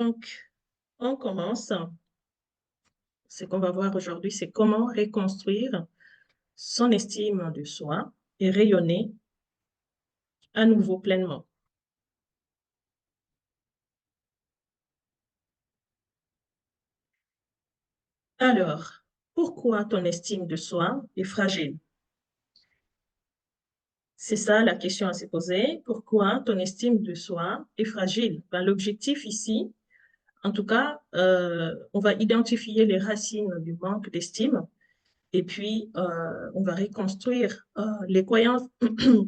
Donc, on commence. Ce qu'on va voir aujourd'hui, c'est comment reconstruire son estime de soi et rayonner à nouveau pleinement. Alors, pourquoi ton estime de soi est fragile? C'est ça la question à se poser. Pourquoi ton estime de soi est fragile? Ben, l'objectif ici, en tout cas, on va identifier les racines du manque d'estime et puis on va reconstruire les croyances,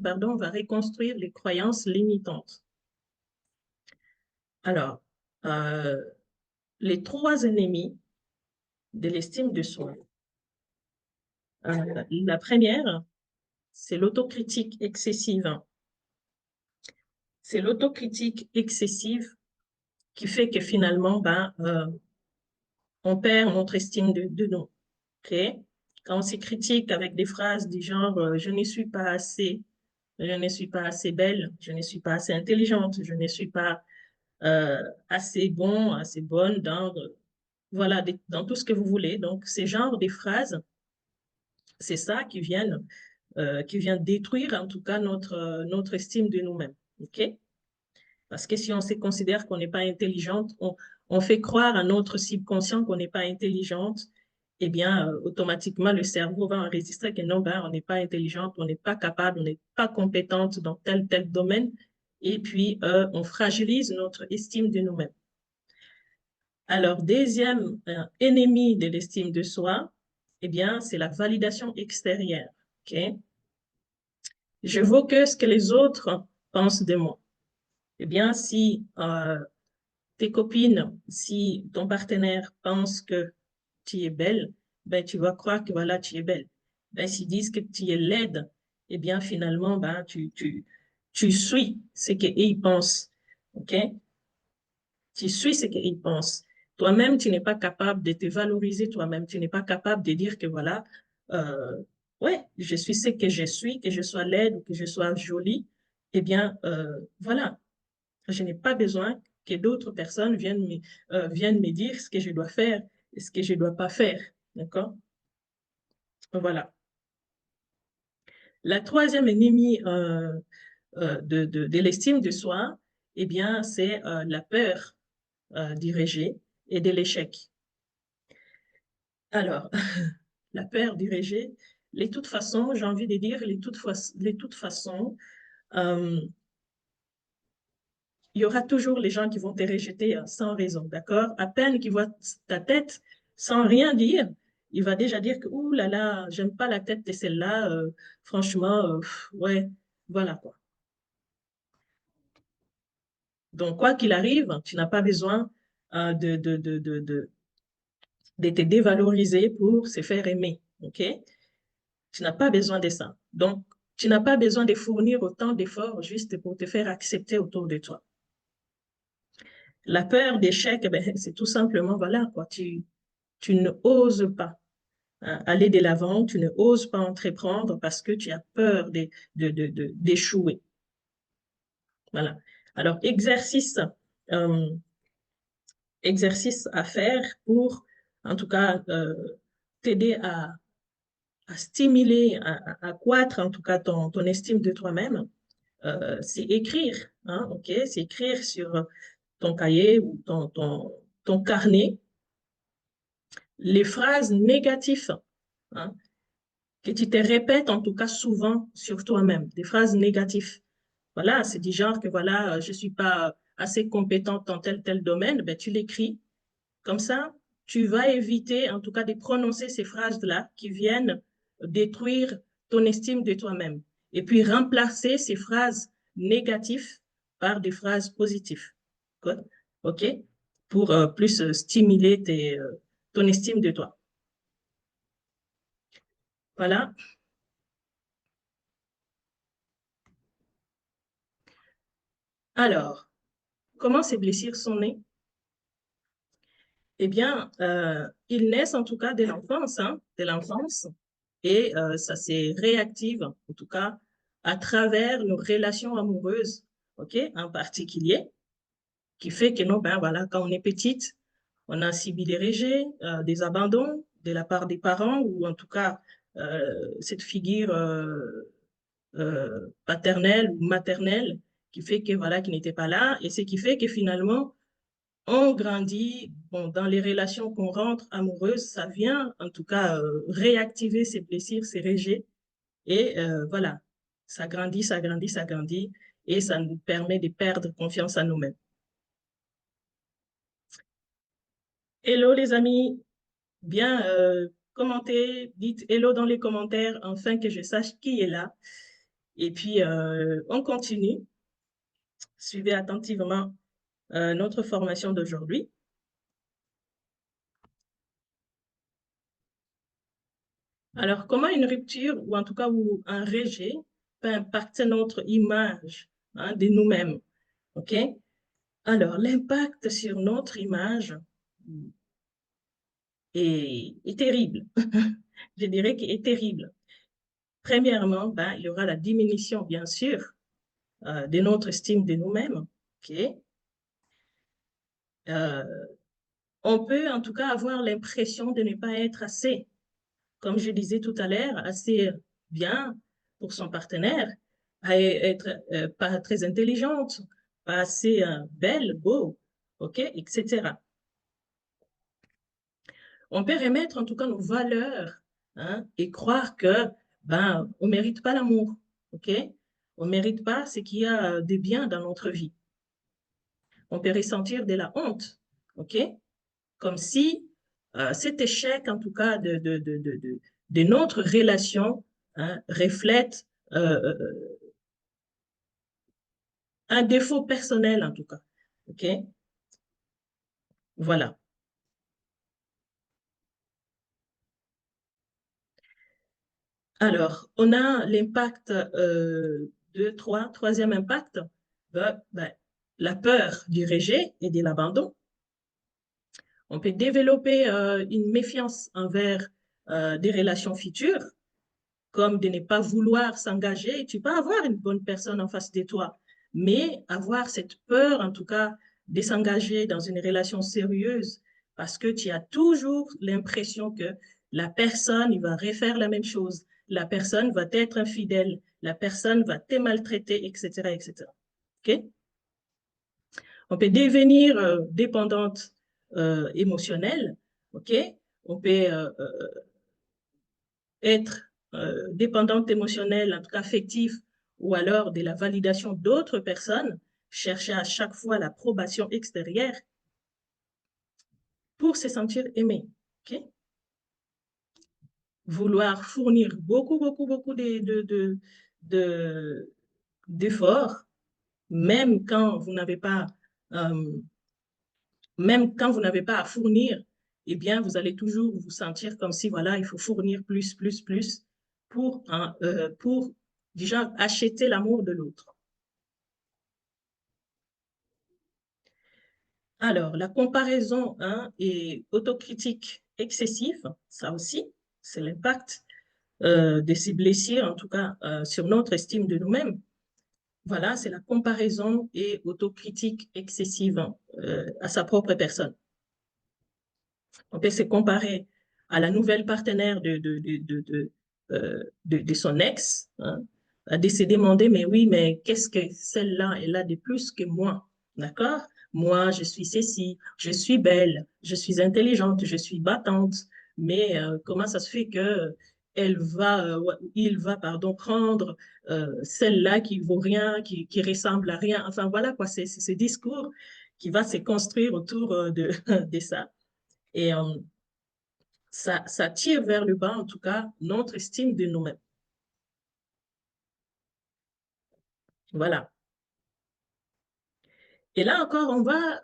pardon, on va reconstruire les croyances limitantes. Alors, euh, les trois ennemis de l'estime de soi. La première, c'est l'autocritique excessive. C'est l'autocritique excessive qui fait que finalement, on perd notre estime de nous. Okay? Quand on se critique avec des phrases du genre je ne suis pas assez, je ne suis pas assez belle, je ne suis pas assez intelligente, je ne suis pas assez bon, assez bonne dans, voilà, dans tout ce que vous voulez. Donc, ces genres de phrases, c'est ça qui vient détruire en tout cas notre estime de nous-mêmes. OK? Parce que si on se considère qu'on n'est pas intelligente, on fait croire à notre subconscient qu'on n'est pas intelligente, eh bien, automatiquement, le cerveau va enregistrer que non, on n'est pas intelligente, on n'est pas capable, on n'est pas compétente dans tel domaine. Et puis, on fragilise notre estime de nous-mêmes. Alors, deuxième ennemi de l'estime de soi, eh bien, c'est la validation extérieure. OK? Je vaux que ce que les autres pensent de moi. Eh bien, si tes copines, si ton partenaire pense que tu es belle, ben, tu vas croire que voilà, tu es belle. Ben, s'ils disent que tu es laide, eh bien, finalement, tu suis ce qu'ils pensent. OK? Tu suis ce qu'ils pensent. Toi-même, tu n'es pas capable de te valoriser toi-même. Tu n'es pas capable de dire que voilà, ouais, je suis ce que je suis, que je sois laide ou que je sois jolie. Eh bien, voilà, je n'ai pas besoin que d'autres personnes viennent me dire ce que je dois faire et ce que je ne dois pas faire. D'accord? Voilà. La troisième ennemie de l'estime de soi, eh bien, c'est la peur du rejet et de l'échec. Alors, la peur du rejet, les toutes façons, j'ai envie de dire, les toutes façons, euh, il y aura toujours les gens qui vont te rejeter sans raison, d'accord? À peine qu'ils voient ta tête, sans rien dire, il va déjà dire que, ouh là là, j'aime pas la tête de celle-là, franchement, ouais, voilà quoi. Donc, quoi qu'il arrive, tu n'as pas besoin de te dévaloriser pour se faire aimer, ok? Tu n'as pas besoin de ça. Donc, tu n'as pas besoin de fournir autant d'efforts juste pour te faire accepter autour de toi. La peur d'échec, ben, c'est tout simplement, voilà, quoi, tu ne oses pas aller de l'avant, tu ne oses pas entreprendre parce que tu as peur d'échouer. Voilà. Alors, euh, exercice à faire pour, en tout cas, t'aider à stimuler, à accroître, en tout cas, ton estime de toi-même, c'est écrire, hein, ok? C'est écrire sur ton cahier ou ton carnet les phrases négatives, hein, que tu te répètes en tout cas souvent sur toi-même, des phrases négatives. Voilà, c'est du genre que voilà, je suis pas assez compétente dans tel domaine, ben tu l'écris. Comme ça, tu vas éviter en tout cas de prononcer ces phrases-là qui viennent détruire ton estime de toi-même. Et puis remplacer ces phrases négatives par des phrases positives. OK? Pour plus stimuler ton estime de toi. Voilà. Alors, comment ces blessures sont nées? Eh bien, ils naissent en tout cas de l'enfance, hein, de l'enfance, et ça se réactive, en tout cas, à travers nos relations amoureuses, ok, en particulier. qui fait que non, ben voilà, quand on est petite, on a subi des rejets, des abandons de la part des parents, ou en tout cas, cette figure paternelle ou maternelle qui fait que voilà, qui n'était pas là, et ce qui fait que finalement, on grandit, bon, dans les relations qu'on rentre amoureuses, ça vient en tout cas réactiver ces blessures, ces rejets, et voilà, ça grandit, ça grandit, ça grandit, et ça nous permet de perdre confiance en nous-mêmes. Hello les amis, bien commentez, dites hello dans les commentaires afin que je sache qui est là. Et puis, on continue. Suivez attentivement notre formation d'aujourd'hui. Alors, comment une rupture, ou en tout cas ou un rejet, peut impacter notre image de nous-mêmes? OK? Alors, l'impact sur notre image est terrible. Je dirais qu'il est terrible. Premièrement, ben, il y aura la diminution, bien sûr, de notre estime de nous-mêmes. OK? On peut en tout cas avoir l'impression de ne pas être assez, comme je disais tout à l'heure, assez bien pour son partenaire, à être pas très intelligente, pas assez belle, beau, OK, etc. On peut remettre en tout cas nos valeurs, hein, et croire que ben on mérite pas l'amour, OK? On mérite pas ce qu'il y a de bien dans notre vie. On peut ressentir de la honte, OK? Comme si cet échec, en tout cas, de notre relation, hein, reflète un défaut personnel, en tout cas. OK? Voilà. Alors, on a l'impact troisième impact, la peur du rejet et de l'abandon. On peut développer une méfiance envers des relations futures, comme de ne pas vouloir s'engager. Tu peux avoir une bonne personne en face de toi, mais avoir cette peur, en tout cas, de s'engager dans une relation sérieuse, parce que tu as toujours l'impression que la personne, il va refaire la même chose, la personne va être infidèle, la personne va te maltraiter, etc., etc. OK? On peut devenir dépendante émotionnelle, OK? On peut être dépendante émotionnelle, en tout cas affective, ou alors de la validation d'autres personnes, chercher à chaque fois l'approbation extérieure pour se sentir aimé. Okay? Vouloir fournir beaucoup d'efforts, même quand vous n'avez pas, euh, même quand vous n'avez pas à fournir, eh bien, vous allez toujours vous sentir comme si, voilà, il faut fournir plus pour déjà acheter l'amour de l'autre. Alors, la comparaison hein, et autocritique excessive, ça aussi, c'est l'impact de ces blessures, en tout cas sur notre estime de nous-mêmes. Voilà, c'est la comparaison et autocritique excessive à sa propre personne. On peut se comparer à la nouvelle partenaire de son ex, hein, de se demander, mais oui, mais qu'est-ce que celle-là, elle a de plus que moi, d'accord? Moi, je suis ceci, je suis belle, je suis intelligente, je suis battante, mais comment ça se fait que il va, pardon, prendre celle-là qui vaut rien, qui ressemble à rien. Enfin, voilà quoi, c'est ce discours qui va se construire autour de ça. Et ça tire vers le bas, en tout cas, notre estime de nous-mêmes. Voilà. Et là encore, on va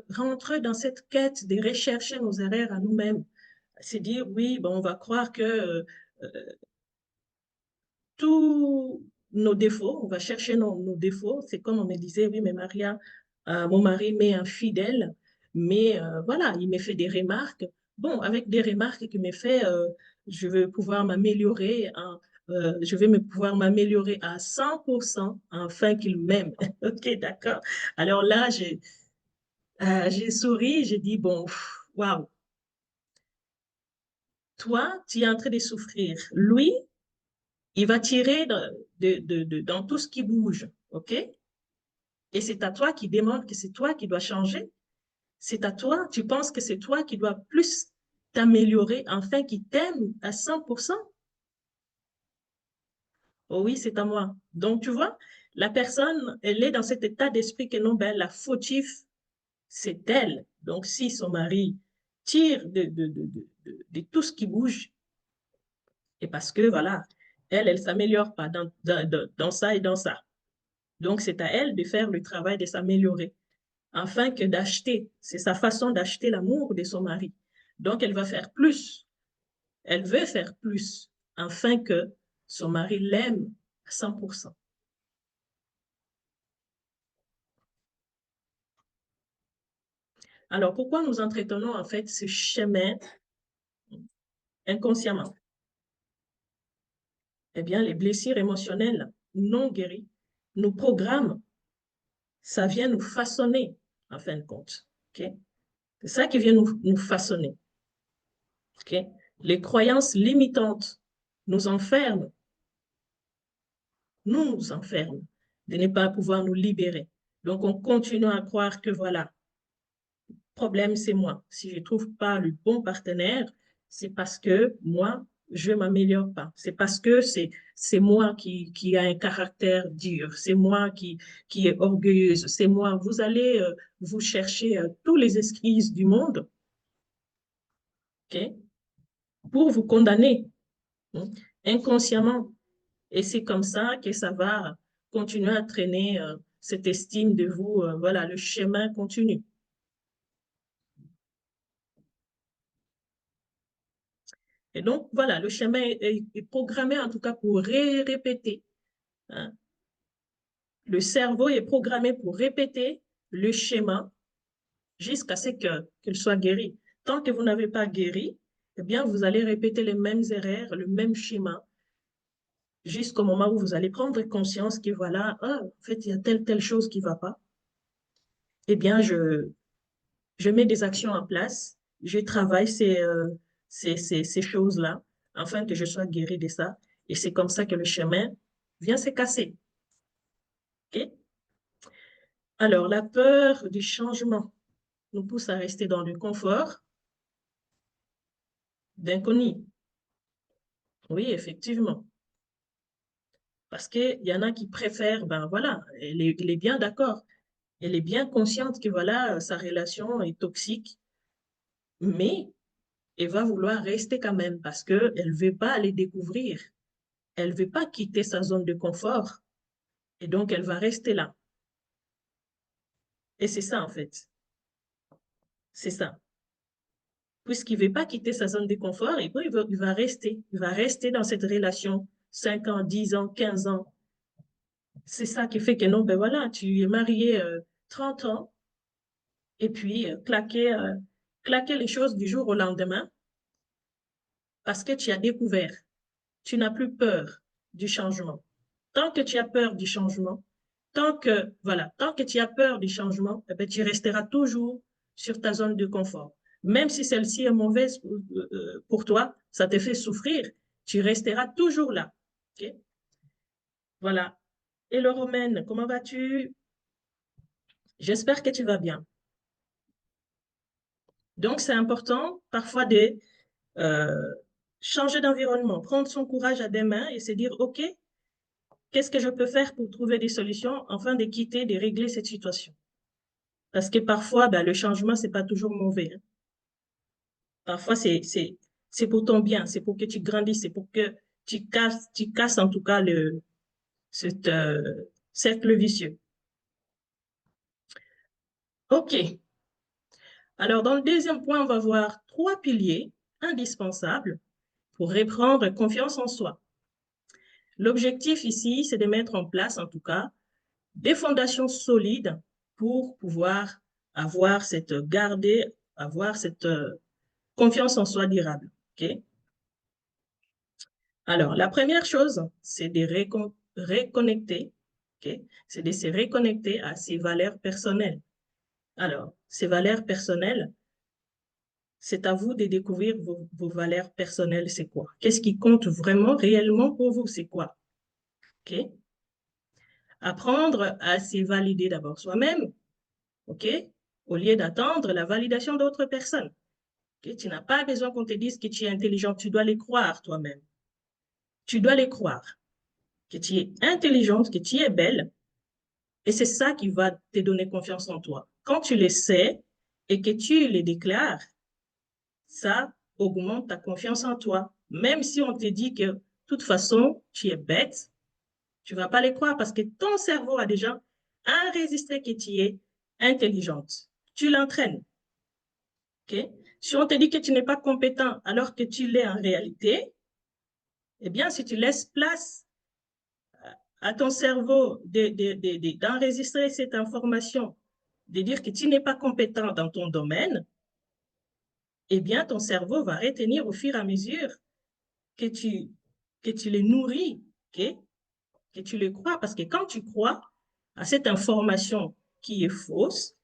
rentrer dans cette quête de rechercher nos erreurs à nous-mêmes. C'est dire, oui, bon, on va croire que tous nos défauts, on va chercher nos défauts. C'est comme on me disait, oui, mais Maria, mon mari m'est infidèle, mais voilà, il me fait des remarques. Bon, avec des remarques qu'il me fait, je vais pouvoir m'améliorer, je vais me pouvoir m'améliorer à 100% afin qu'il m'aime. OK, d'accord. Alors là, J'ai souri, j'ai dit, bon, waouh, toi, tu es en train de souffrir. Lui, il va tirer dans tout ce qui bouge, OK? Et c'est à toi qui demande que c'est toi qui dois changer. C'est à toi, tu penses que c'est toi qui dois plus t'améliorer afin qu'il t'aime à 100%. Oh oui, c'est à moi. Donc, tu vois, la personne, elle est dans cet état d'esprit que non, ben, la fautive, c'est elle. Donc, si son mari tire de tout ce qui bouge, et parce que, voilà, elle s'améliore pas dans ça et dans ça. Donc, c'est à elle de faire le travail de s'améliorer, afin que d'acheter. C'est sa façon d'acheter l'amour de son mari. Donc, elle va faire plus. Elle veut faire plus, afin que son mari l'aime à 100%. Alors, pourquoi nous entretenons en fait ce chemin inconsciemment? Eh bien, les blessures émotionnelles non guéries nous programment, ça vient nous façonner en fin de compte. Okay? C'est ça qui vient nous façonner. Okay? Les croyances limitantes nous enferment, nous enferment de ne pas pouvoir nous libérer. Donc, on continue à croire que voilà, problème, c'est moi. Si je ne trouve pas le bon partenaire, c'est parce que moi, je ne m'améliore pas. C'est parce que c'est moi qui a un caractère dur. C'est moi qui est orgueilleuse. C'est moi. Vous allez vous chercher tous les excuses du monde, OK, pour vous condamner hein, inconsciemment. Et c'est comme ça que ça va continuer à traîner cette estime de vous. Voilà, le chemin continue. Et donc, voilà, le schéma est programmé en tout cas pour répéter. Hein. Le cerveau est programmé pour répéter le schéma jusqu'à ce qu'il soit guéri. Tant que vous n'avez pas guéri, eh bien, vous allez répéter les mêmes erreurs, le même schéma, jusqu'au moment où vous allez prendre conscience que voilà, ah, en fait, il y a telle chose qui ne va pas. Eh bien, je mets des actions en place, je travaille ces choses-là, afin que je sois guéri de ça. Et c'est comme ça que le chemin vient se casser. Okay? Alors, la peur du changement nous pousse à rester dans le confort d'inconnu. Oui, effectivement. Parce qu'il y en a qui préfèrent, ben voilà, elle est bien d'accord. Elle est bien consciente que voilà, sa relation est toxique, mais elle va vouloir rester quand même parce qu'elle ne veut pas aller découvrir. Elle ne veut pas quitter sa zone de confort. Et donc, elle va rester là. Et c'est ça, en fait. C'est ça. Puisqu'il ne veut pas quitter sa zone de confort, et puis il va rester. Il va rester dans cette relation 5 ans, 10 ans, 15 ans. C'est ça qui fait que non, ben voilà, tu es marié 30 ans et puis claquer les choses du jour au lendemain parce que tu as découvert. Tu n'as plus peur du changement. Tant que tu as peur du changement, tant que tu as peur du changement, eh bien, tu resteras toujours sur ta zone de confort. Même si celle-ci est mauvaise pour toi, ça te fait souffrir, tu resteras toujours là. Okay? Voilà. Et le Romaine, comment vas-tu? J'espère que tu vas bien. Donc, c'est important parfois de euh, changer d'environnement, prendre son courage à deux mains et se dire, OK, qu'est-ce que je peux faire pour trouver des solutions afin de quitter, de régler cette situation? Parce que parfois, ben, le changement, c'est pas toujours mauvais. Hein. Parfois, c'est pour ton bien, c'est pour que tu grandisses, c'est pour que tu casses en tout cas cet cercle vicieux. OK. Alors, dans le deuxième point, on va voir trois piliers indispensables pour reprendre confiance en soi. L'objectif ici, c'est de mettre en place, en tout cas, des fondations solides pour pouvoir avoir cette confiance en soi durable. Okay? Alors, la première chose, c'est de reconnecter, okay? C'est de se reconnecter à ses valeurs personnelles, Alors, ces valeurs personnelles, c'est à vous de découvrir vos valeurs personnelles, c'est quoi? Qu'est-ce qui compte vraiment, réellement pour vous, c'est quoi? OK? Apprendre à se valider d'abord soi-même, OK? Au lieu d'attendre la validation d'autres personnes. Okay? Tu n'as pas besoin qu'on te dise que tu es intelligent, tu dois les croire toi-même. Tu dois les croire, que tu es intelligente, que tu es belle, et c'est ça qui va te donner confiance en toi. Quand tu le sais et que tu le déclares, ça augmente ta confiance en toi. Même si on te dit que, de toute façon, tu es bête, tu ne vas pas les croire parce que ton cerveau a déjà enregistré que tu es intelligente. Tu l'entraînes. Okay? Si on te dit que tu n'es pas compétent alors que tu l'es en réalité, eh bien, si tu laisses place à ton cerveau d'enregistrer cette information, de dire que tu n'es pas compétent dans ton domaine, eh bien, ton cerveau va retenir au fur et à mesure que tu les nourris, okay? Que tu les crois. Parce que quand tu crois à cette information qui est fausse,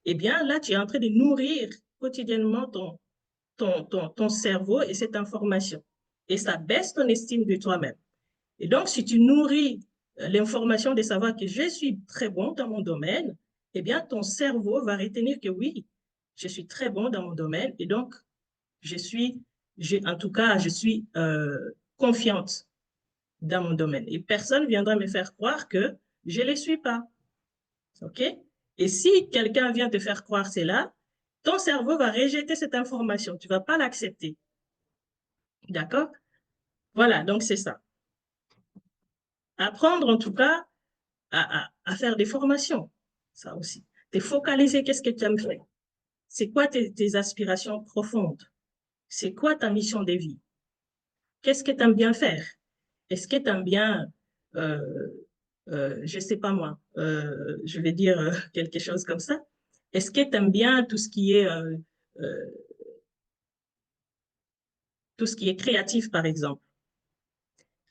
eh bien, là, tu es en train de nourrir quotidiennement ton cerveau et cette information. Et ça baisse ton estime de toi-même. Et donc, si tu nourris l'information de savoir que je suis très bon dans mon domaine, eh bien, ton cerveau va retenir que oui, je suis très bon dans mon domaine et donc, en tout cas, je suis confiante dans mon domaine. Et personne ne viendra me faire croire que je ne le suis pas. OK? Et si quelqu'un vient te faire croire cela, ton cerveau va rejeter cette information. Tu ne vas pas l'accepter. D'accord? Voilà, donc c'est ça. Apprendre en tout cas à faire des formations, ça aussi. Te focaliser, qu'est-ce que tu aimes faire? C'est quoi tes aspirations profondes? C'est quoi ta mission de vie? Qu'est-ce que tu aimes bien faire? Est-ce que tu aimes bien, euh, je ne sais pas moi, je vais dire quelque chose comme ça. Est-ce que tu aimes bien euh, tout ce qui est créatif, par exemple?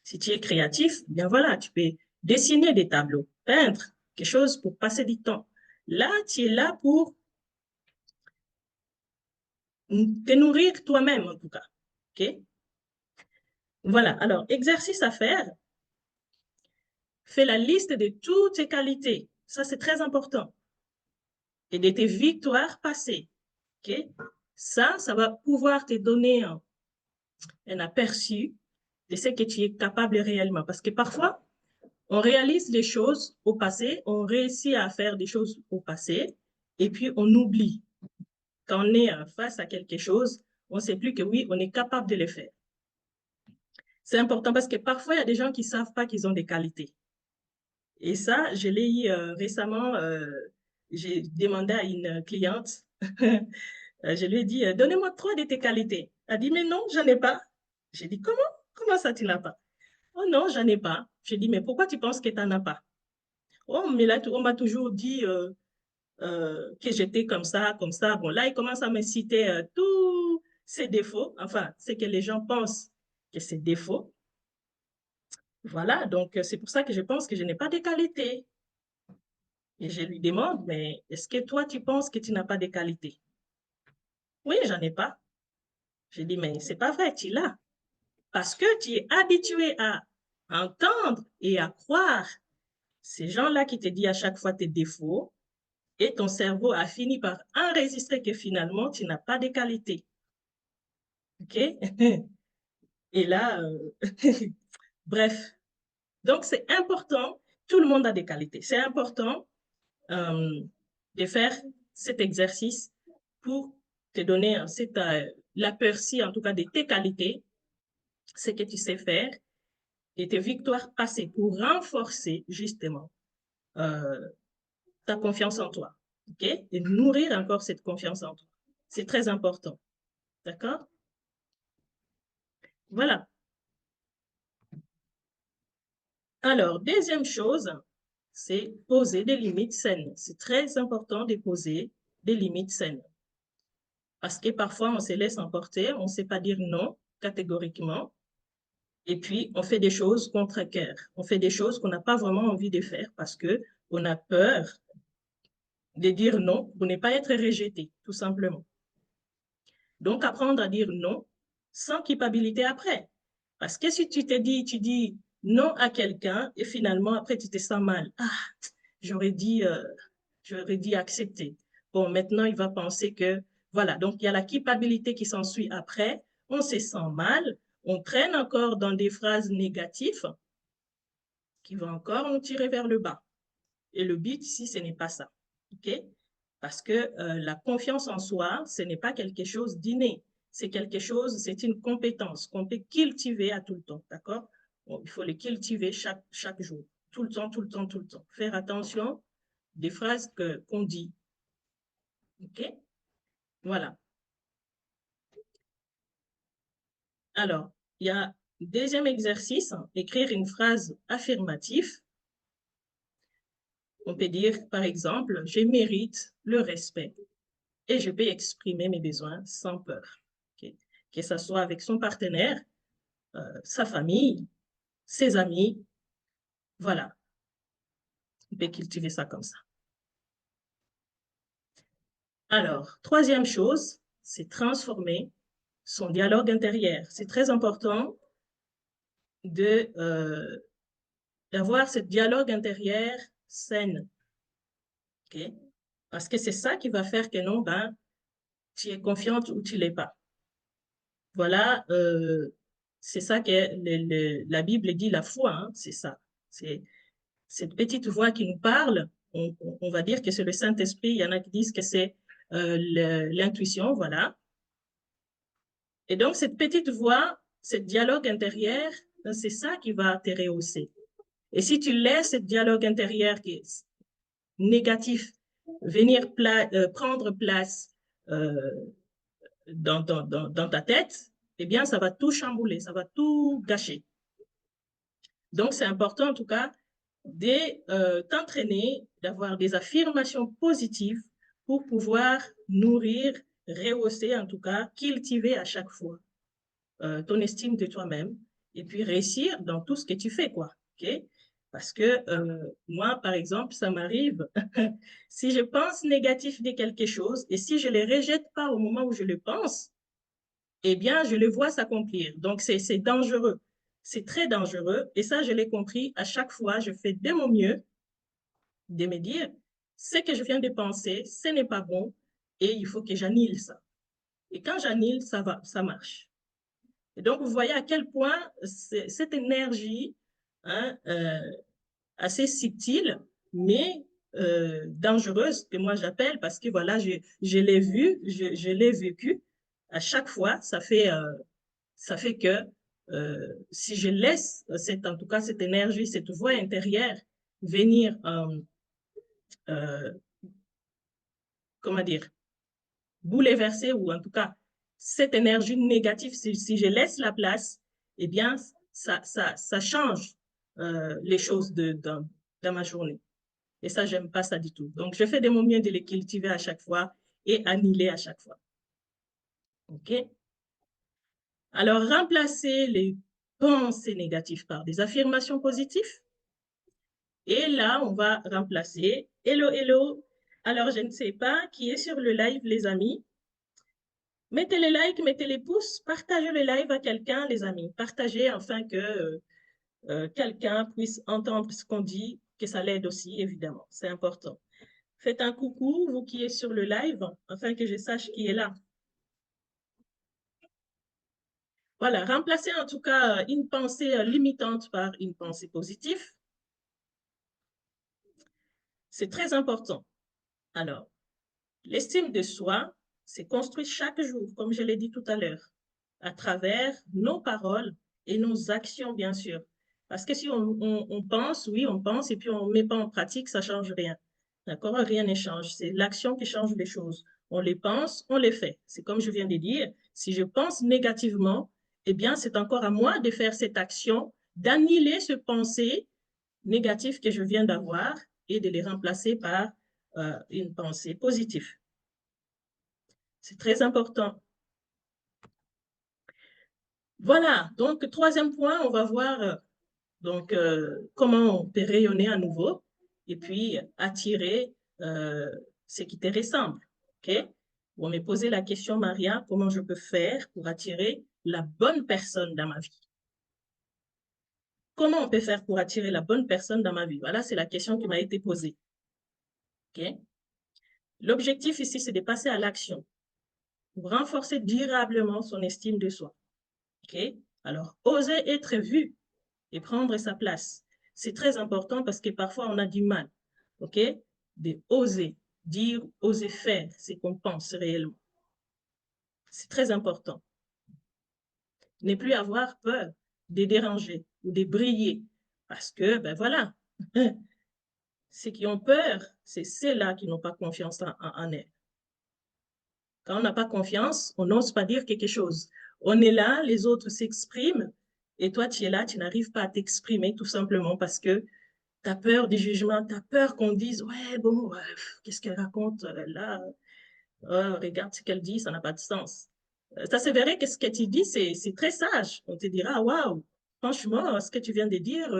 Si tu es créatif, bien voilà, tu peux dessiner des tableaux, peindre, quelque chose pour passer du temps. Là, tu es là pour te nourrir toi-même, en tout cas. OK? Voilà. Alors, exercice à faire. Fais la liste de toutes tes qualités. Ça, c'est très important. Et de tes victoires passées. OK? Ça va pouvoir te donner un aperçu de ce que tu es capable réellement. Parce que parfois, on réalise des choses au passé, on réussit à faire des choses au passé, et puis on oublie. Quand on est face à quelque chose, on ne sait plus que oui, on est capable de le faire. C'est important parce que parfois, il y a des gens qui ne savent pas qu'ils ont des qualités. Et ça, je l'ai eu récemment, j'ai demandé à une cliente, je lui ai dit, donnez-moi 3 de tes qualités. Elle a dit, mais non, j'en ai pas. J'ai dit, comment? Comment ça, tu n'as pas? Oh non, j'en ai pas. J'ai dit, mais pourquoi tu penses que tu n'en as pas? Oh, mais là, on m'a toujours dit que j'étais comme ça, comme ça. Bon, là, il commence à me citer tous ses défauts, enfin, ce que les gens pensent que c'est défauts. Voilà, donc c'est pour ça que je pense que je n'ai pas de qualité. Et je lui demande, mais est-ce que toi, tu penses que tu n'as pas de qualité? Oui, j'en ai pas. Je dis, mais c'est pas vrai, tu l'as. Parce que tu es habitué à entendre et à croire ces gens-là qui te disent à chaque fois tes défauts et ton cerveau a fini par enregistrer que finalement, tu n'as pas de qualité. OK? Et là, bref. Donc, c'est important. Tout le monde a des qualités. C'est important euh, de faire cet exercice pour te donner l'aperçu, en tout cas, de tes qualités, ce que tu sais faire et tes victoires passées pour renforcer justement euh, ta confiance en toi. OK? Et nourrir encore cette confiance en toi. C'est très important. D'accord? Voilà. Alors, deuxième chose, c'est poser des limites saines. C'est très important de poser des limites saines. Parce que parfois, on se laisse emporter, on ne sait pas dire non catégoriquement. Et puis, on fait des choses contre cœur. On fait des choses qu'on n'a pas vraiment envie de faire parce qu'on a peur de dire non pour ne pas être rejeté, tout simplement. Donc, apprendre à dire non sans culpabilité après. Parce que si tu dis non à quelqu'un et finalement, après, tu te sens mal. Ah, j'aurais dit accepter. Bon, maintenant, il va penser que, voilà. Donc, il y a la culpabilité qui s'ensuit après. On se sent mal. On traîne encore dans des phrases négatives qui vont encore nous tirer vers le bas. Et le but ici, ce n'est pas ça. OK? Parce que la confiance en soi, ce n'est pas quelque chose d'inné. C'est quelque chose, c'est une compétence qu'on peut cultiver à tout le temps. D'accord? Bon, il faut le cultiver chaque jour. Tout le temps, tout le temps, tout le temps. Faire attention des phrases qu'on dit. OK? Voilà. Alors, il y a deuxième exercice, écrire une phrase affirmative. On peut dire, par exemple, je mérite le respect et je peux exprimer mes besoins sans peur. Okay? Que ce soit avec son partenaire, sa famille, ses amis. Voilà. On peut cultiver ça comme ça. Alors, troisième chose, c'est transformer son dialogue intérieur. C'est très important d'avoir ce dialogue intérieur sain. Okay? Parce que c'est ça qui va faire que non, ben, tu es confiante ou tu ne l'es pas. Voilà, c'est ça que la Bible dit, la foi, hein, c'est ça. C'est cette petite voix qui nous parle, on va dire que c'est le Saint-Esprit, il y en a qui disent que c'est l'intuition, voilà. Et donc, cette petite voix, ce dialogue intérieur, c'est ça qui va te rehausser. Et si tu laisses ce dialogue intérieur qui est négatif venir prendre place dans ta tête, eh bien, ça va tout chambouler, ça va tout gâcher. Donc, c'est important, en tout cas, de t'entraîner, d'avoir des affirmations positives pour pouvoir nourrir, rehausser, en tout cas, cultiver à chaque fois ton estime de toi-même et puis réussir dans tout ce que tu fais, quoi. OK? Parce que moi, par exemple, ça m'arrive, si je pense négatif de quelque chose et si je ne le rejette pas au moment où je le pense, eh bien, je le vois s'accomplir. Donc, c'est dangereux. C'est très dangereux. Et ça, je l'ai compris. À chaque fois, je fais de mon mieux de me dire, ce que je viens de penser, ce n'est pas bon et il faut que j'annule ça. Et quand j'annule, ça marche. Et donc, vous voyez à quel point cette énergie hein, assez subtile, mais dangereuse, que moi j'appelle, parce que voilà, je l'ai vu, je l'ai vécu. À chaque fois, ça fait que si je laisse en tout cas cette énergie, cette voix intérieure venir, comment dire, bouleverser ou en tout cas cette énergie négative, si je laisse la place, eh bien, ça change les choses dans ma journée. Et ça, j'aime pas ça du tout. Donc, je fais de mon mieux de les cultiver à chaque fois et annuler à chaque fois. OK? Alors, remplacer les pensées négatives par des affirmations positives. Et là, on va remplacer hello, hello. Alors, je ne sais pas qui est sur le live, les amis. Mettez les likes, mettez les pouces, partagez le live à quelqu'un, les amis. Partagez afin que quelqu'un puisse entendre ce qu'on dit, que ça l'aide aussi, évidemment. C'est important. Faites un coucou, vous qui êtes sur le live, afin que je sache qui est là. Voilà, remplacez en tout cas une pensée limitante par une pensée positive. C'est très important. Alors, l'estime de soi, c'est construit chaque jour, comme je l'ai dit tout à l'heure, à travers nos paroles et nos actions, bien sûr. Parce que si on pense, oui, on pense, et puis on ne met pas en pratique, ça ne change rien. D'accord? Rien ne change. C'est l'action qui change les choses. On les pense, on les fait. C'est comme je viens de dire, si je pense négativement, eh bien, c'est encore à moi de faire cette action, d'annuler ce pensée négatif que je viens d'avoir et de les remplacer par une pensée positive. C'est très important. Voilà, donc troisième point, on va voir comment on peut rayonner à nouveau et puis attirer ce qui te ressemble. OK? On me posait la question, Maria, comment je peux faire pour attirer la bonne personne dans ma vie? Comment on peut faire pour attirer la bonne personne dans ma vie? Voilà, c'est la question qui m'a été posée. OK? L'objectif ici, c'est de passer à l'action pour renforcer durablement son estime de soi. OK? Alors, oser être vu et prendre sa place. C'est très important parce que parfois, on a du mal, OK? De oser dire, oser faire ce qu'on pense réellement. C'est très important. Ne plus avoir peur de déranger ou de briller parce que, ben voilà, ceux qui ont peur, c'est ceux-là qui n'ont pas confiance en elles. Quand on n'a pas confiance, on n'ose pas dire quelque chose. On est là, les autres s'expriment, et toi, tu es là, tu n'arrives pas à t'exprimer tout simplement parce que tu as peur du jugement, tu as peur qu'on dise, ouais, bon, qu'est-ce qu'elle raconte là? Oh, regarde ce qu'elle dit, ça n'a pas de sens. Ça c'est vrai que ce que tu dis, c'est très sage. On te dira, waouh, franchement, ce que tu viens de dire,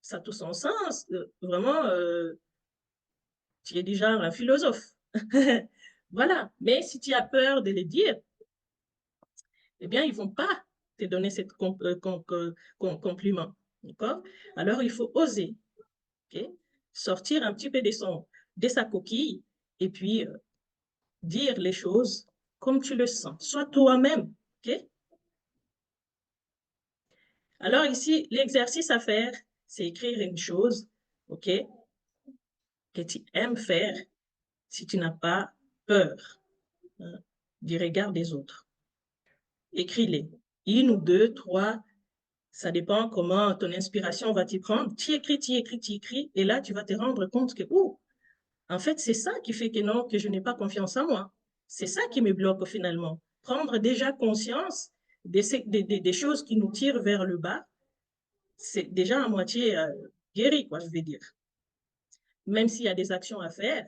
ça a tout son sens. Vraiment, tu es déjà un philosophe. Voilà. Mais si tu as peur de le dire, eh bien, ils ne vont pas te donner cette compliment. D'accord? Alors, il faut oser, okay? Sortir un petit peu de sa coquille et puis dire les choses comme tu le sens. Sois toi-même. Okay? Alors ici, l'exercice à faire, c'est écrire une chose, OK, que tu aimes faire si tu n'as pas peur, hein, du regard des autres. Écris-les. Une ou deux, trois, ça dépend comment ton inspiration va t'y prendre. Tu écris, tu écris, tu écris, et là, tu vas te rendre compte que, oh, en fait, c'est ça qui fait que non, que je n'ai pas confiance en moi. C'est ça qui me bloque finalement. Prendre déjà conscience des choses qui nous tirent vers le bas, c'est déjà à moitié guéri, quoi, je vais dire. Même s'il y a des actions à faire,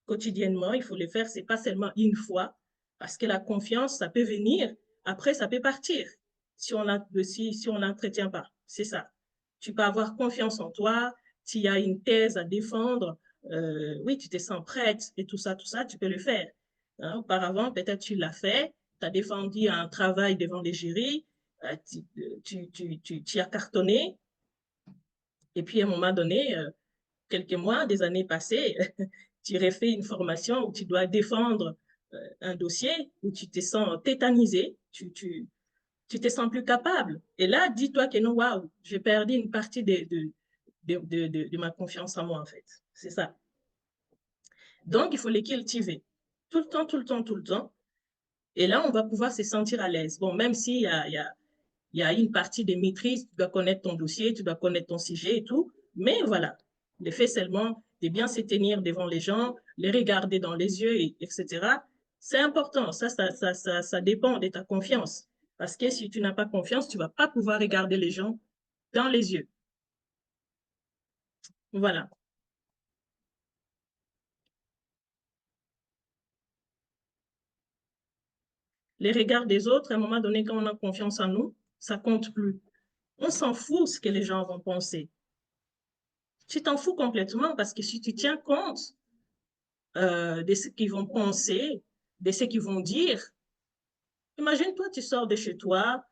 quotidiennement, il faut les faire, c'est pas seulement une fois, parce que la confiance, ça peut venir, après, ça peut partir, si on l'entretient pas. C'est ça. Tu peux avoir confiance en toi, tu as une thèse à défendre, oui, tu te sens prête et tout ça, tu peux le faire. Hein, auparavant, peut-être tu l'as fait, tu as défendu un travail devant les jurys, tu as cartonné, et puis à un moment donné, quelques mois, des années passées, tu refais une formation où tu dois défendre un dossier, où tu te sens tétanisé, tu te sens plus capable. Et là, dis-toi que non, waouh, j'ai perdu une partie de ma confiance en moi, en fait. C'est ça. Donc, il faut les cultiver. Tout le temps, tout le temps, tout le temps. Et là, on va pouvoir se sentir à l'aise. Bon, même s'il y a une partie de maîtrise, tu dois connaître ton dossier, tu dois connaître ton sujet et tout. Mais voilà, le fait seulement de bien se tenir devant les gens, les regarder dans les yeux, etc., c'est important. Ça dépend de ta confiance. Parce que si tu n'as pas confiance, tu ne vas pas pouvoir regarder les gens dans les yeux. Voilà. Les regards des autres, à un moment donné, quand on a confiance en nous, ça compte plus. On s'en fout ce que les gens vont penser. Tu t'en fous complètement parce que si tu tiens compte de ce qu'ils vont penser, de ce qu'ils vont dire, imagine-toi, tu sors de chez toi,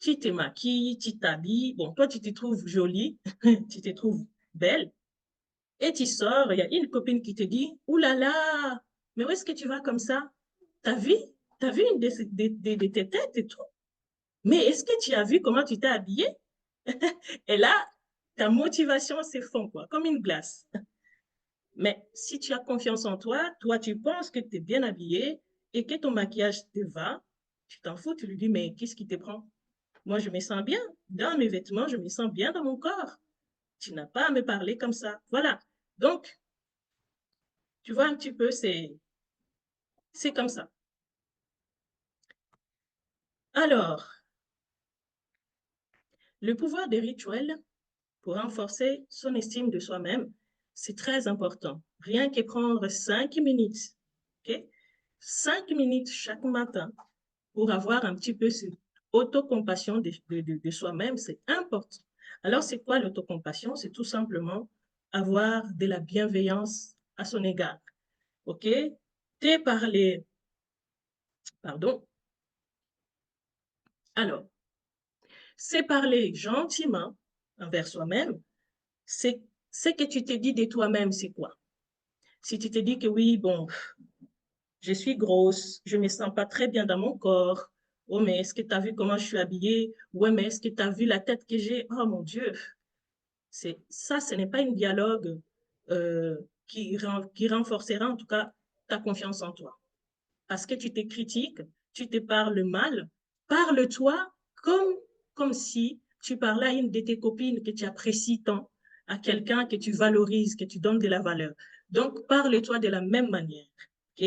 tu te maquilles, tu t'habilles, bon, toi, tu te trouves jolie, tu te trouves belle, et tu sors, il y a une copine qui te dit, ouh là là, mais où est-ce que tu vas comme ça? T'as vu une de tes têtes et tout? Mais est-ce que tu as vu comment tu t'es habillée? Et là, ta motivation s'effondre, quoi, comme une glace. Mais si tu as confiance en toi, toi, tu penses que tu es bien habillé et que ton maquillage te va, tu t'en fous, tu lui dis, mais qu'est-ce qui te prend? Moi, je me sens bien dans mes vêtements, je me sens bien dans mon corps. Tu n'as pas à me parler comme ça. Voilà. Donc, tu vois un petit peu, c'est comme ça. Alors, le pouvoir des rituels pour renforcer son estime de soi-même, c'est très important. Rien que prendre 5 minutes, ok? 5 minutes chaque matin pour avoir un petit peu cette autocompassion de soi-même, c'est important. Alors, c'est quoi l'autocompassion? C'est tout simplement avoir de la bienveillance à son égard. OK? T'es parlé, pardon. Alors, c'est parler gentiment envers soi-même. C'est ce que tu te dis de toi-même, c'est quoi? Si tu te dis que oui, bon, je suis grosse, je me sens pas très bien dans mon corps. Oh, mais est-ce que tu as vu comment je suis habillée? Ouais, mais est-ce que tu as vu la tête que j'ai? Oh mon Dieu, c'est ça, ce n'est pas un dialogue qui renforcera en tout cas ta confiance en toi. Parce que tu te critiques, tu te parles mal, parle-toi comme, comme si tu parlais à une de tes copines que tu apprécies tant, à quelqu'un que tu valorises, que tu donnes de la valeur. Donc, parle-toi de la même manière. OK?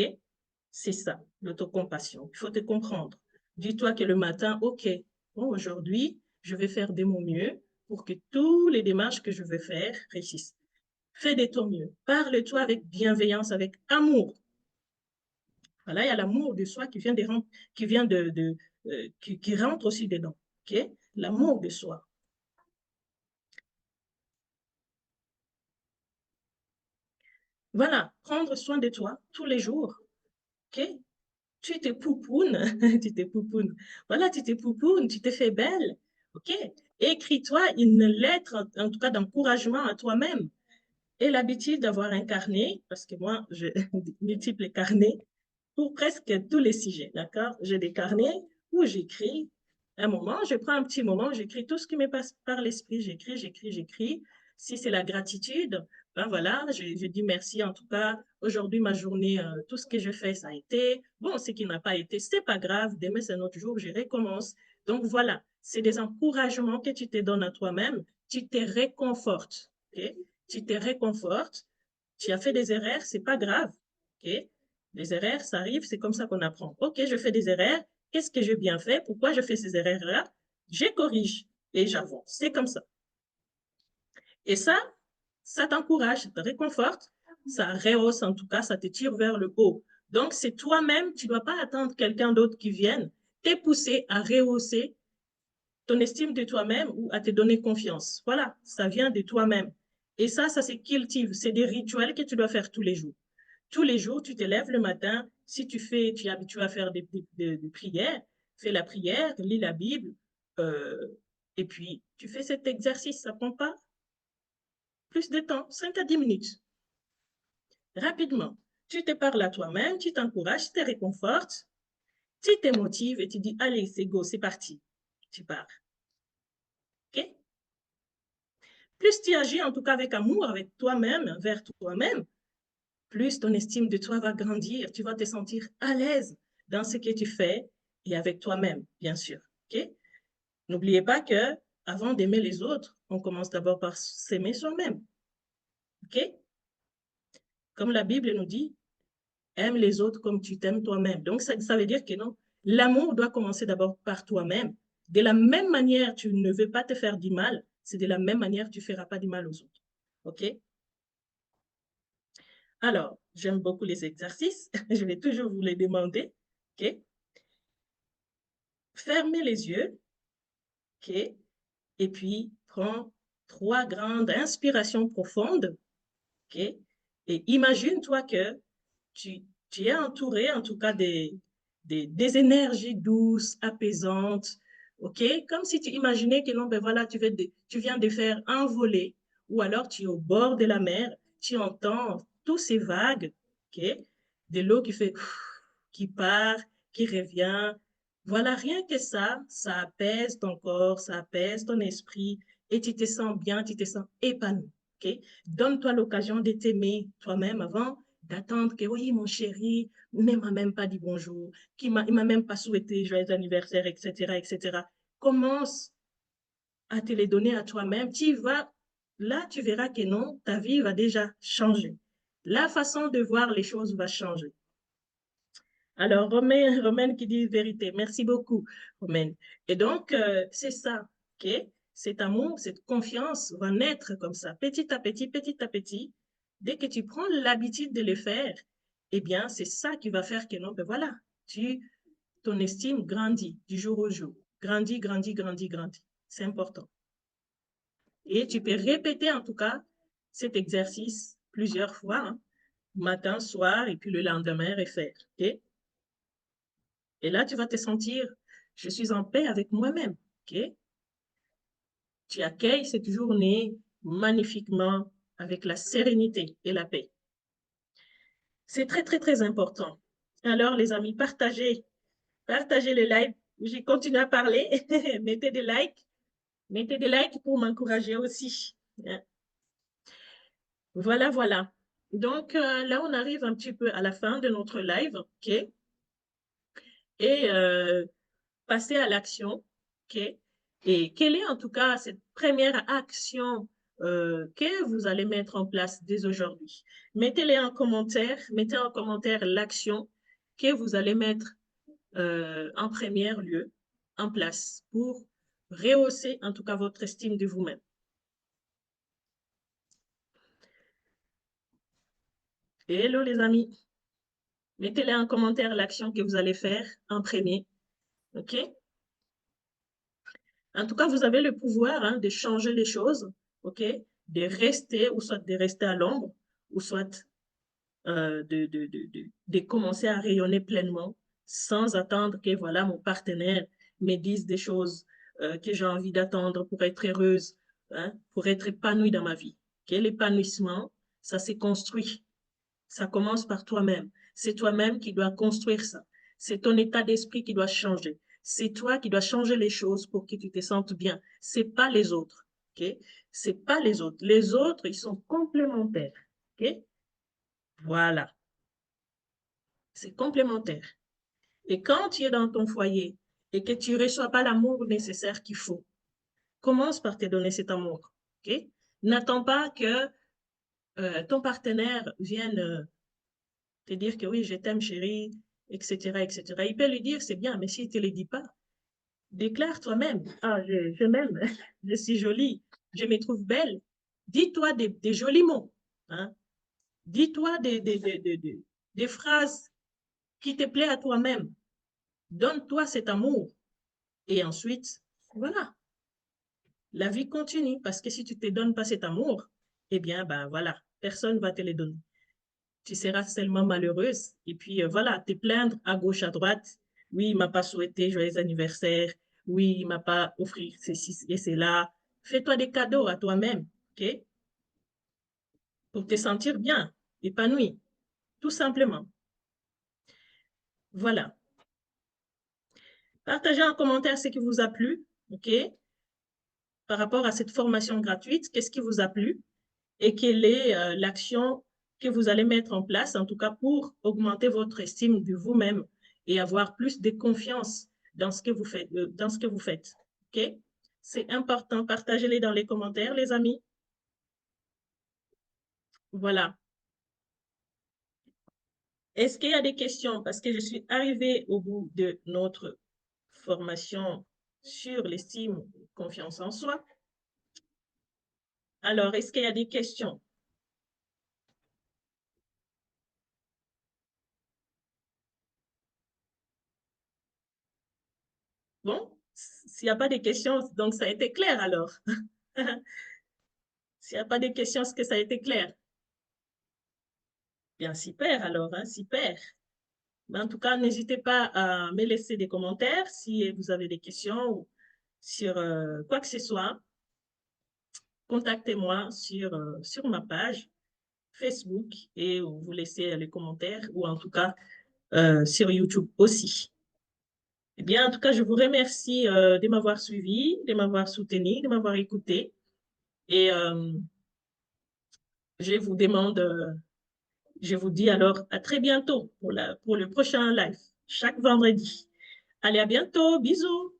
C'est ça, l'autocompassion. Il faut te comprendre. Dis-toi que le matin, OK, bon, aujourd'hui, je vais faire de mon mieux pour que tous les démarches que je vais faire réussissent. Fais de ton mieux. Parle-toi avec bienveillance, avec amour. Voilà, il y a l'amour de soi qui vient qui vient qui rentre aussi dedans. OK? L'amour de soi. Voilà, prendre soin de toi tous les jours. OK? Tu te poupounes, tu te poupounes. Voilà, tu te poupounes, tu te fais belle. OK? Écris-toi une lettre, en tout cas d'encouragement à toi-même. Et l'habitude d'avoir un carnet, parce que moi, je multiple carnets pour presque tous les sujets, d'accord? J'ai des carnets où j'écris un moment, je prends un petit moment, j'écris tout ce qui me passe par l'esprit, j'écris. Si c'est la gratitude, ben voilà, je dis merci en tout cas. Aujourd'hui, ma journée, tout ce que je fais, ça a été. Bon, ce qui n'a pas été, c'est pas grave. Demain, c'est un autre jour, je recommence. Donc voilà, c'est des encouragements que tu te donnes à toi-même. Tu te réconfortes. Okay? Tu te réconfortes. Tu as fait des erreurs, c'est pas grave. Okay? Les erreurs, ça arrive, c'est comme ça qu'on apprend. OK, je fais des erreurs. Qu'est-ce que j'ai bien fait? Pourquoi je fais ces erreurs-là? Je corrige et j'avance. C'est comme ça. Et ça t'encourage, ça te réconforte, ça rehausse en tout cas, ça te tire vers le haut. Donc, c'est toi-même, tu ne dois pas attendre quelqu'un d'autre qui vienne te pousser à rehausser ton estime de toi-même ou à te donner confiance. Voilà, ça vient de toi-même. Et ça se cultive. C'est des rituels que tu dois faire tous les jours. Tous les jours, tu te lèves le matin. Si tu es habitué à faire des prières, fais la prière, lis la Bible, euh, et puis tu fais cet exercice. Ça ne prend pas plus de temps, 5 à 10 minutes. Rapidement, tu te parles à toi-même, tu t'encourages, tu te réconfortes, tu te motives et tu dis, allez, c'est go, c'est parti. Tu pars. OK? Plus tu agis en tout cas avec amour, avec toi-même, vers toi-même, plus ton estime de toi va grandir. Tu vas te sentir à l'aise dans ce que tu fais et avec toi-même, bien sûr. OK? N'oubliez pas que avant d'aimer les autres, on commence d'abord par s'aimer soi-même. OK? Comme la Bible nous dit, aime les autres comme tu t'aimes toi-même. Donc, ça veut dire que non, l'amour doit commencer d'abord par toi-même. De la même manière, tu ne veux pas te faire du mal, c'est de la même manière que tu ne feras pas du mal aux autres. OK? Alors, j'aime beaucoup les exercices. Je vais toujours vous les demander. OK? Fermez les yeux. OK? Et puis, prends 3 grandes inspirations profondes. OK? Et imagine-toi que tu es entouré, en tout cas, des énergies douces, apaisantes. OK? Comme si tu imaginais que non, ben voilà, tu viens de faire un volet, ou alors tu es au bord de la mer, tu entends tous ces vagues, OK? De l'eau qui fait, qui part, qui revient. Voilà, rien que ça apaise ton corps, ça apaise ton esprit, et tu te sens bien, tu te sens épanoui. OK? Donne-toi l'occasion de t'aimer toi-même avant d'attendre que, oui, mon chéri ne m'a même pas dit bonjour, il m'a même pas souhaité joyeux anniversaire, etc., etc. Commence à te les donner à toi-même. Là, tu verras que non, ta vie va déjà changer. La façon de voir les choses va changer. Alors, Romaine qui dit vérité. Merci beaucoup, Romaine. Et donc, c'est ça, OK? Cet amour, cette confiance va naître comme ça, petit à petit, petit à petit. Dès que tu prends l'habitude de le faire, eh bien, c'est ça qui va faire que non, ben voilà, ton estime grandit du jour au jour. Grandit, grandit, grandit, grandit. C'est important. Et tu peux répéter en tout cas cet exercice plusieurs fois, hein, matin, soir, et puis le lendemain, refaire. OK? Et là, tu vas te sentir, je suis en paix avec moi-même. OK? Tu accueilles cette journée magnifiquement avec la sérénité et la paix. C'est très, très, très important. Alors, les amis, partagez les likes. J'ai continué à parler. Mettez des likes. Mettez des likes pour m'encourager aussi. Voilà, voilà. Donc, là, on arrive un petit peu à la fin de notre live. OK? Et passer à l'action. OK? Et quelle est en tout cas cette première action que vous allez mettre en place dès aujourd'hui? Mettez-les en commentaire. Mettez en commentaire l'action que vous allez mettre en premier lieu en place pour rehausser en tout cas votre estime de vous-même. Hello les amis, mettez-les en commentaire l'action que vous allez faire en premier, ok? En tout cas, vous avez le pouvoir hein, de changer les choses, ok? De rester, ou soit de rester à l'ombre, ou soit de commencer à rayonner pleinement sans attendre que voilà, mon partenaire me dise des choses que j'ai envie d'attendre pour être heureuse, hein, pour être épanouie dans ma vie. Okay? L'épanouissement, ça s'est construit. Ça commence par toi-même. C'est toi-même qui dois construire ça. C'est ton état d'esprit qui doit changer. C'est toi qui dois changer les choses pour que tu te sentes bien. C'est pas les autres. Okay? C'est pas les autres. Les autres, ils sont complémentaires. Okay? Voilà. C'est complémentaire. Et quand tu es dans ton foyer et que tu ne reçois pas l'amour nécessaire qu'il faut, commence par te donner cet amour. Okay? N'attends pas que ton partenaire vienne te dire que oui, je t'aime chérie, etc., etc. Il peut lui dire, c'est bien, mais s'il ne te le dit pas, déclare toi-même, ah, je m'aime, je suis jolie, je me trouve belle. Dis-toi des jolis mots. Hein? Dis-toi des phrases qui te plaisent à toi-même. Donne-toi cet amour. Et ensuite, voilà, la vie continue parce que si tu ne te donnes pas cet amour, eh bien, ben voilà, personne ne va te le donner. Tu seras seulement malheureuse. Et puis, voilà, te plaindre à gauche, à droite. Oui, il ne m'a pas souhaité joyeux anniversaire. Oui, il ne m'a pas offert ceci et cela. Fais-toi des cadeaux à toi-même, OK? Pour te sentir bien, épanoui, tout simplement. Voilà. Partagez en commentaire ce qui vous a plu, OK? Par rapport à cette formation gratuite, qu'est-ce qui vous a plu? Et quelle est l'action que vous allez mettre en place, en tout cas pour augmenter votre estime de vous-même et avoir plus de confiance dans ce que vous faites. OK? C'est important. Partagez-les dans les commentaires, les amis. Voilà. Est-ce qu'il y a des questions? Parce que je suis arrivée au bout de notre formation sur l'estime et confiance en soi. Alors, est-ce qu'il y a des questions? Bon, s'il n'y a pas de questions, donc ça a été clair alors. S'il n'y a pas de questions, est-ce que ça a été clair? Bien, super alors, hein, super. Mais en tout cas, n'hésitez pas à me laisser des commentaires si vous avez des questions ou sur quoi que ce soit. Contactez-moi sur ma page Facebook et vous laissez les commentaires ou en tout cas sur YouTube aussi. Eh bien, en tout cas, je vous remercie de m'avoir suivi, de m'avoir soutenu, de m'avoir écouté. Et je vous demande, je vous dis alors à très bientôt pour le prochain live, chaque vendredi. Allez, à bientôt. Bisous.